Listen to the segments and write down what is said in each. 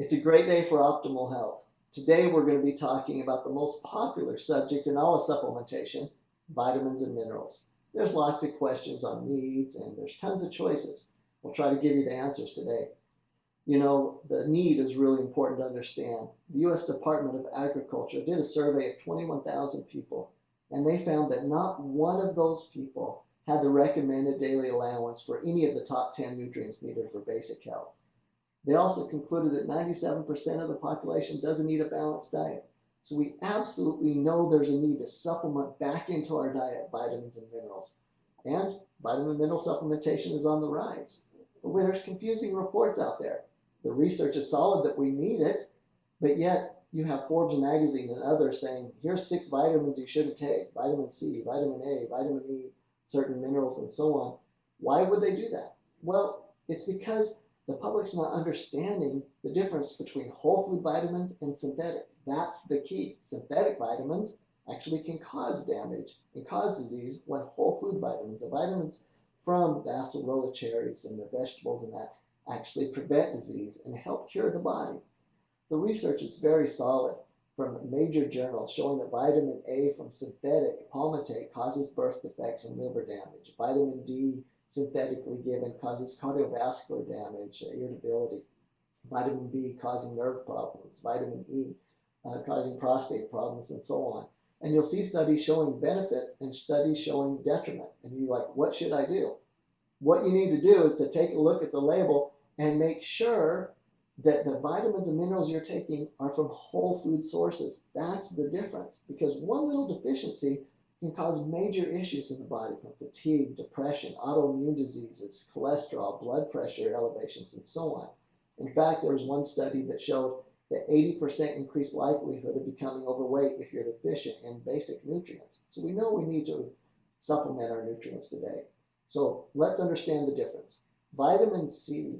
It's a great day for optimal health. Today we're going to be talking about the most popular subject in all of supplementation, vitamins and minerals. There's lots of questions on needs and there's tons of choices. We'll try to give you the answers today. You know, the need is really important to understand. The U.S. Department of Agriculture did a survey of 21,000 people, and they found that not one of those people had the recommended daily allowance for any of the top 10 nutrients needed for basic health. They also concluded that 97% of the population doesn't eat a balanced diet. So we absolutely know there's a need to supplement back into our diet vitamins and minerals. And vitamin and mineral supplementation is on the rise. But there's confusing reports out there. The research is solid that we need it, but yet you have Forbes magazine and others saying, here's 6 vitamins you shouldn't take: vitamin C, vitamin A, vitamin E, certain minerals, and so on. Why would they do that? Well, it's because the public's not understanding the difference between whole food vitamins and synthetic. That's the key. Synthetic vitamins actually can cause damage and cause disease, when whole food vitamins, the vitamins from the acerola cherries and the vegetables and that, actually prevent disease and help cure the body. The research is very solid from major journals showing that vitamin A from synthetic palmitate causes birth defects and liver damage. Vitamin D synthetically given causes cardiovascular damage, irritability. Vitamin B causing nerve problems. Vitamin E causing prostate problems, and so on. And you'll see studies showing benefits and studies showing detriment. And you're like, what should I do? What you need to do is to take a look at the label and make sure that the vitamins and minerals you're taking are from whole food sources. That's the difference, because one little deficiency can cause major issues in the body, from fatigue, depression, autoimmune diseases, cholesterol, blood pressure elevations, and so on. In fact, there was one study that showed that 80% increased likelihood of becoming overweight if you're deficient in basic nutrients. So we know we need to supplement our nutrients today. So let's understand the difference. Vitamin C,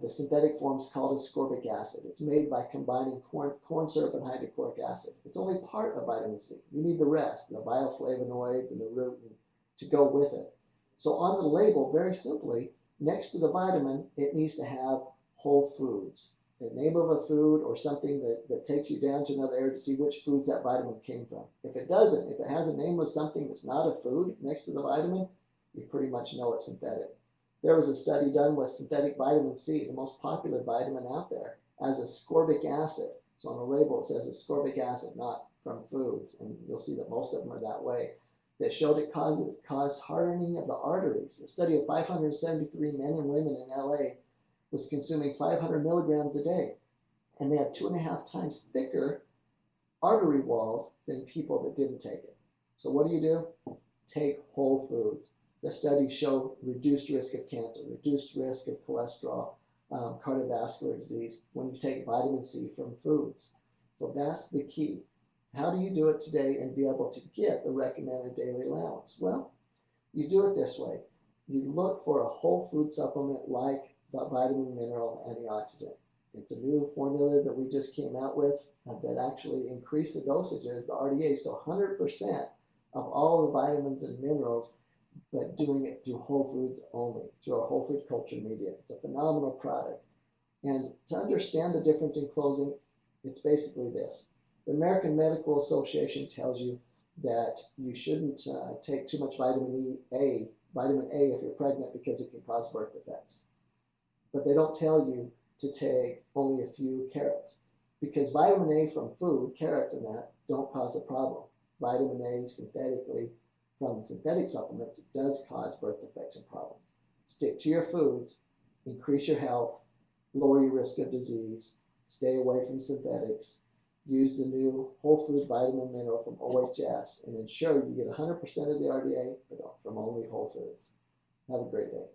the synthetic form is called ascorbic acid. It's made by combining corn syrup and hydrochloric acid. It's only part of vitamin C. You need the rest, the bioflavonoids and the rutin, to go with it. So on the label, very simply, next to the vitamin, it needs to have whole foods, the name of a food or something that takes you down to another area to see which foods that vitamin came from. If it doesn't, if it has a name of something that's not a food next to the vitamin, you pretty much know it's synthetic. There was a study done with synthetic vitamin C, the most popular vitamin out there, as ascorbic acid. So on the label it says ascorbic acid, not from foods, and you'll see that most of them are that way. That showed it caused hardening of the arteries. A study of 573 men and women in LA was consuming 500 milligrams a day, and they had 2.5 times thicker artery walls than people that didn't take it. So what do? Take whole foods. The studies show reduced risk of cancer, reduced risk of cholesterol, cardiovascular disease when you take vitamin C from foods. So that's the key. How do you do it today and be able to get the recommended daily allowance? Well, you do it this way. You look for a whole food supplement like the vitamin, mineral, antioxidant. It's a new formula that we just came out with that actually increased the dosages, the RDAs, to 100% of all the vitamins and minerals, but doing it through whole foods only, through our whole food culture media. It's a phenomenal product. And to understand the difference in closing, it's basically this. The American Medical Association tells you that you shouldn't take too much vitamin A if you're pregnant, because it can cause birth defects. But they don't tell you to take only a few carrots, because vitamin A from food, carrots and that, don't cause a problem. Vitamin A synthetically from synthetic supplements, it does cause birth defects and problems. Stick to your foods, increase your health, lower your risk of disease, stay away from synthetics, use the new whole food vitamin mineral from OHS, and ensure you get 100% of the RDA, but from only whole foods. Have a great day.